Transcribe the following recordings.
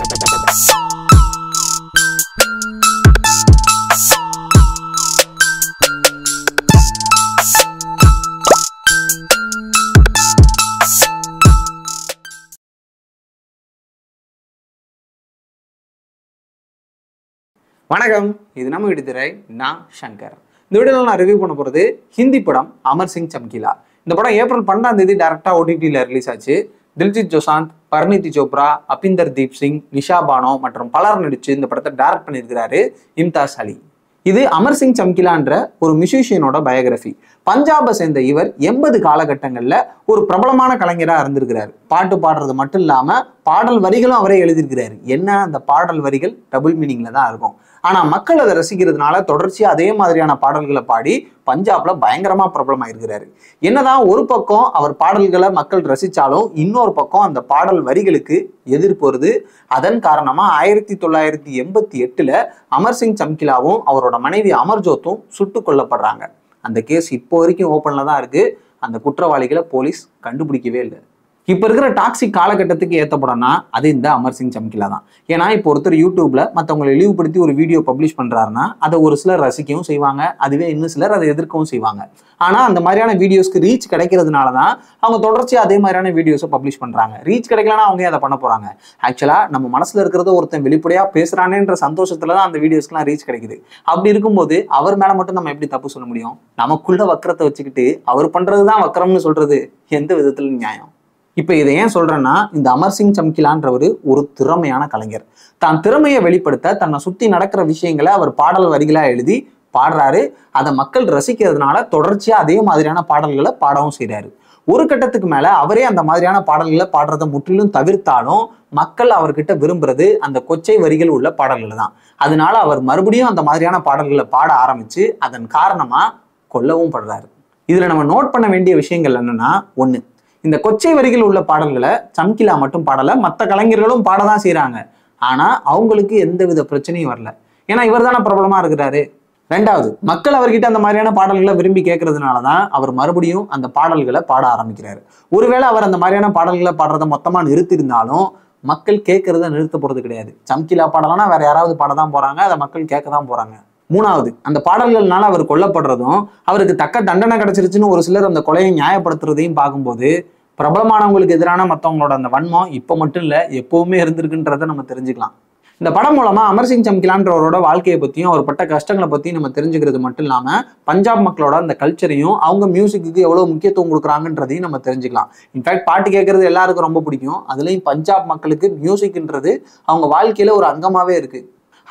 வணக்கம், இது நம்ம விடுதிரை. நான் சங்கர். இந்த வீடியோவில் நான் ரிவ்யூ பண்ண போகிறது ஹிந்தி படம் அமர் சிங் சம்கிலா. இந்த படம் ஏப்ரல் 12 டேரக்டாக OTTல ரிலீஸ் ஆச்சு. தில்ஜித் ஜோசாந்த், பரிணிதி சோப்ரா, அபிந்தர் தீப் சிங், நிஷா பானோ மற்றும் பலர் நடிச்சு இந்த படத்தை டைரக்ட் பண்ணியிருக்கிறாரு இம்தாஸ் அலி. இது அமர் சிங் சம்கிலான்ற ஒரு மியூசிஷியனோட பயோகிராஃபி. பஞ்சாபை சேர்ந்த இவர் 80 காலகட்டங்களில் ஒரு பிரபலமான கலைஞராக இருந்திருக்கிறார். பாட்டு பாடுறது மட்டும் இல்லாமல் பாடல் வரிகளும் அவரே எழுதியிருக்கிறாரு. என்ன அந்த பாடல் வரிகள் டபுள் மீனிங்ல தான் இருக்கும். ஆனால் மக்கள் அதை ரசிக்கிறதுனால தொடர்ச்சியாக அதே மாதிரியான பாடல்களை பாடி பஞ்சாப்ல பயங்கரமா பிரபலமாயிருக்கிறாரு. என்னதான் ஒரு பக்கம் அவர் பாடல்களை மக்கள் ரசிச்சாலும் இன்னொரு பக்கம் அந்த பாடல் வரிகளுக்கு எதிர்ப்பு வருது. அதன் காரணமா 1988 அமர் சிங் சம்கிலாவும் அவரோட மனைவி அமர்ஜோத்தும் சுட்டு கொல்லப்படுறாங்க. அந்த கேஸ் இப்போ வரைக்கும் ஓப்பன்ல தான் இருக்கு. அந்த குற்றவாளிகளை போலீஸ் கண்டுபிடிக்கவே இல்லை. இப்போ இருக்கிற டாக்ஸிக் காலகட்டத்துக்கு ஏற்ற படம்னா அது இந்த அமர் சிங் சம்கிலா தான். ஏன்னா இப்போ ஒருத்தர் யூடியூப்ல மற்றவங்களை இழிவுபடுத்தி ஒரு வீடியோ பப்ளிஷ் பண்றாருன்னா அதை ஒரு சிலர் ரசிக்கவும் செய்வாங்க, அதுவே இன்னும் சிலர் அதை எதிர்க்கவும் செய்வாங்க. ஆனால் அந்த மாதிரியான வீடியோஸ்க்கு ரீச் கிடைக்கிறதுனால தான் அவங்க தொடர்ச்சியாக அதே மாதிரியான வீடியோஸை பப்ளிஷ் பண்றாங்க. ரீச் கிடைக்கலன்னா அவங்க அதை பண்ண போறாங்க. ஆக்சுவலா நம்ம மனசுல இருக்கிறத ஒருத்தன் வெளிப்படையா பேசுறானேன்ற சந்தோஷத்துல தான் அந்த வீடியோஸ்க்குலாம் ரீச் கிடைக்குது. அப்படி இருக்கும்போது அவர் மேல மட்டும் நம்ம எப்படி தப்பு சொல்ல முடியும்? நமக்குள்ள வக்கரத்தை வச்சுக்கிட்டு அவர் பண்றதுதான் வக்கரம்னு சொல்றது எந்த விதத்துல நியாயம்? இப்போ இதை ஏன் சொல்றேன்னா, இந்த அமர் சிங் சம்கிலான்றவர் ஒரு திறமையான கலைஞர். தான் திறமையை வெளிப்படுத்த தன்னை சுத்தி நடக்கிற விஷயங்களை அவர் பாடல் வரிகளா எழுதி பாடுறாரு. அதை மக்கள் ரசிக்கிறதுனால தொடர்ச்சியா அதே மாதிரியான பாடல்களை பாடவும் செய்யறாரு. ஒரு கட்டத்துக்கு மேல அவரே அந்த மாதிரியான பாடல்களை பாடுறதை முற்றிலும் தவிர்த்தாலும் மக்கள் அவர்கிட்ட விரும்புறது அந்த கொச்சை வரிகள் உள்ள பாடல்கள் தான். அதனால அவர் மறுபடியும் அந்த மாதிரியான பாடல்களை பாட ஆரம்பிச்சு அதன் காரணமா கொல்லவும் படுறாரு. இதுல நம்ம நோட் பண்ண வேண்டிய விஷயங்கள் என்னன்னா, ஒண்ணு, இந்த கொச்சை வரிகள் உள்ள பாடல்களை சம்கிலா மட்டும் பாடல, மற்ற கலைஞர்களும் பாடதான் செய்யறாங்க. ஆனா அவங்களுக்கு எந்தவித பிரச்சனையும் வரல. ஏன்னா இவர் தானே பிரபலமா இருக்கிறாரு. ரெண்டாவது, மக்கள் அவர்கிட்ட அந்த மாதிரியான பாடல்களை விரும்பி கேட்கறதுனாலதான் அவர் மறுபடியும் அந்த பாடல்களை பாட ஆரம்பிக்கிறாரு. ஒருவேளை அவர் அந்த மாதிரியான பாடல்களை பாடுறதை மொத்தமா நிறுத்திருந்தாலும் மக்கள் கேட்கறத நிறுத்த போறது கிடையாது. சம்கிலா பாடலாம்னா வேற யாராவது பாடதான் போறாங்க, அதை மக்கள் கேட்க தான் போறாங்க. மூணாவது, அந்த பாடல்கள்னால அவர் கொல்லப்படுறதும் அவருக்கு தக்க தண்டனை கிடைச்சிருச்சுன்னு ஒரு சிலர் அந்த கொலையை நியாயப்படுத்துறதையும் பார்க்கும்போது பிரபலமானவங்களுக்கு எதிரான மற்றவங்களோட அந்த வன்மம் இப்போ மட்டும் இல்லை, எப்பவுமே இருந்திருக்குன்றதை நம்ம தெரிஞ்சுக்கலாம். இந்த படம் மூலமா அமர் சிங் சம்கிலான்றவரோட வாழ்க்கையை பற்றியும் அவர் பட்ட கஷ்டங்களை பற்றியும் நம்ம தெரிஞ்சுக்கிறது மட்டும் இல்லாமல் பஞ்சாப் மக்களோட அந்த கல்ச்சரையும் அவங்க மியூசிக்கு எவ்வளோ முக்கியத்துவம் கொடுக்குறாங்கன்றதையும் நம்ம தெரிஞ்சுக்கலாம். இன்ஃபேக்ட் பாட்டு கேட்கறது எல்லாருக்கும் ரொம்ப பிடிக்கும். அதுலேயும் பஞ்சாப் மக்களுக்கு மியூசிக்ன்றது அவங்க வாழ்க்கையில ஒரு அங்கமாகவே இருக்கு.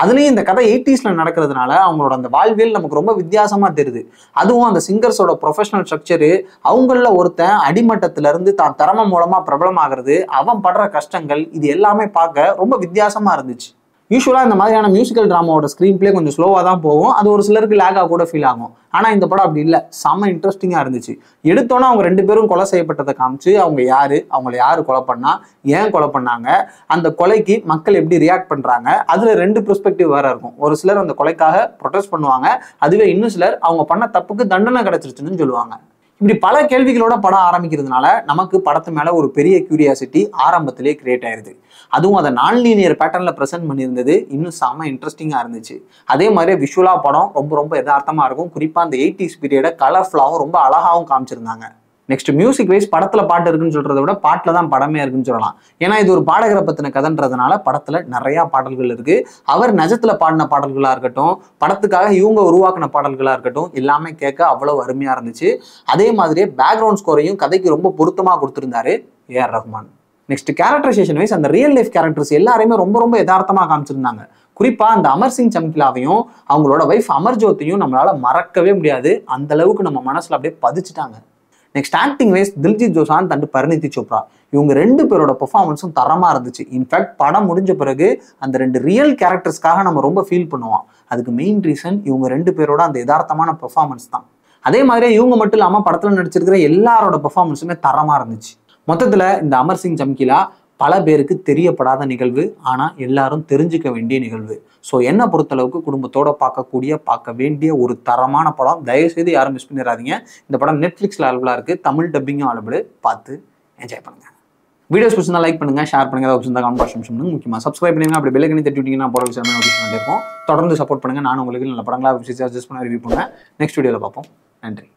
அதுலேயும் இந்த கதை 80s நடக்கிறதுனால அவங்களோட அந்த வாழ்வியல் நமக்கு ரொம்ப வித்தியாசமா தெரியுது. அதுவும் அந்த சிங்கர்ஸோட ப்ரொஃபஷனல் ஸ்ட்ரக்சரு, அவங்கள ஒருத்தன் அடிமட்டத்துல இருந்து தான் திறமை மூலமா பிரபலமாகிறது, அவன் படுற கஷ்டங்கள், இது எல்லாமே பார்க்க ரொம்ப வித்தியாசமா இருந்துச்சு. யூஸ்வலாக இந்த மாதிரியான மியூசிக்கல் ட்ராமாவோட ஸ்க்ரீன் பிளே கொஞ்சம் ஸ்லோவாக தான் போகும். அது ஒரு சிலருக்கு லேக்காக கூட ஃபீல் ஆகும். ஆனால் இந்த படம் அப்படி இல்லை, செம்ம இன்ட்ரெஸ்டிங்காக இருந்துச்சு. எடுத்தோன்னா அவங்க 2 பேரும் கொலை செய்யப்பட்டதை காமிச்சு அவங்க யாரு, அவங்கள யாரு கொலை பண்ணா, ஏன் கொலை பண்ணாங்க, அந்த கொலைக்கு மக்கள் எப்படி ரியாக்ட் பண்ணுறாங்க, அதில் 2 பெர்ஸ்பெக்டிவ் வேற இருக்கும். ஒரு சிலர் அந்த கொலைக்காக ப்ரொடெஸ்ட் பண்ணுவாங்க, அதுவே இன்னும் சிலர் அவங்க பண்ண தப்புக்கு தண்டனை கிடைச்சிருச்சுன்னு சொல்லுவாங்க. இப்படி பல கேள்விகளோட படம் ஆரம்பிக்கிறதுனால நமக்கு படத்து மேல ஒரு பெரிய கியூரியாசிட்டி ஆரம்பத்திலே கிரியேட் ஆயிருது. அதுவும் அதை நான் லீனியர் பேட்டர்ன்ல ப்ரெசென்ட் பண்ணியிருந்தது இன்னும் செம்ம இன்ட்ரெஸ்டிங்கா இருந்துச்சு. அதே மாதிரி விஷுவலா படம் ரொம்ப ரொம்ப யதார்த்தமா இருக்கும். குறிப்பா அந்த 80s பீரியடை கலர்ஃபுல்லாகவும் ரொம்ப அழகாகவும் காமிச்சிருந்தாங்க. நெக்ஸ்ட் மியூசிக் வைஸ் படத்துல பாட்டு இருக்குன்னு சொல்றதை விட பாட்டுல தான் படமே இருக்குன்னு சொல்லலாம். ஏன்னா இது ஒரு பாடகரை பத்தின கதைன்றதுனால படத்துல நிறைய பாடல்கள் இருக்கு. அவர் நிஜத்துல பாடின பாடல்களா இருக்கட்டும், படத்துக்காக இவங்க உருவாக்கின பாடல்களா இருக்கட்டும், எல்லாமே கேட்க அவ்வளவு அருமையா இருந்துச்சு. அதே மாதிரியே பேக்ரவுண்ட் ஸ்கோரையும் கதைக்கு ரொம்ப பொருத்தமா கொடுத்திருந்தாரு AR Rahman. Next characterization wise அந்த ரியல் லைஃப் கேரக்டர்ஸ் எல்லாருமே ரொம்ப ரொம்ப யதார்த்தமா காமிச்சிருந்தாங்க. குறிப்பா அந்த அமர் சிங் சம்கிலாவையும் அவங்களோட வைஃப் அமர்ஜோத்தையும் நம்மளால மறக்கவே முடியாது. அந்த அளவுக்கு நம்ம மனசுல அப்படியே பதிச்சுட்டாங்க. Next acting wise Diljit Dosanjh and Parineeti Chopra, இவங்க 2 பேரோட பெர்ஃபார்மன்ஸும் தரமா இருந்துச்சு. இன்ஃபேக்ட் படம் முடிஞ்ச பிறகு அந்த 2 ரியல் கேரக்டர்ஸ்க்காக நம்ம ரொம்ப ஃபீல் பண்ணுவோம். அதுக்கு மெயின் ரீசன் இவங்க 2 பேரோட அந்த யதார்த்தமான பெர்ஃபார்மன்ஸ் தான். அதே மாதிரியே இவங்க மட்டும் இல்லாமல் படத்தில் நடிச்சிருக்கிற எல்லாரோட பெர்ஃபார்மன்ஸுமே தரமா இருந்துச்சு. மொத்தத்தில் இந்த அமர் சிங் சம்கிலா பல பேருக்கு தெரியப்படாத நிகழ்வு, ஆனால் எல்லாரும் தெரிஞ்சுக்க வேண்டிய நிகழ்வு. ஸோ என்னை பொறுத்தளவுக்கு குடும்பத்தோட பார்க்க வேண்டிய ஒரு தரமான படம். தயவுசெய்து யாரும் மிஸ் பண்ணிடாதீங்க. இந்த படம் நெட்ஃப்ளிக்ஸில் அவைலபிளாக இருக்குது, தமிழ் டப்பிங்கும் அவைலபிள். பார்த்து என்ஜாய் பண்ணுங்க. வீடியோஸ் பிடிச்சிருந்தா லைக் பண்ணுங்க, ஷேர் பண்ணுங்க, ஏதாவது பிடிச்சிருந்தா கமெண்ட் பாக்ஸ் பண்ணுங்க. முக்கியமாக சப்ஸ்கிரைப் பண்ணுங்க. அப்படி பெல் ஐக்கனை தட்டி விட்டீங்கன்னா போற விஷயம் நோட்டிஃபிகேஷன் இருக்கும். தொடர்ந்து சப்போர்ட் பண்ணுங்க. நானும் உங்களுக்கு நல்ல படங்களா சஜஸ்ட் பண்ண ரிவ்யூ பண்ணுவேன். நெக்ஸ்ட் வீடியோவில் பார்ப்போம். நன்றி.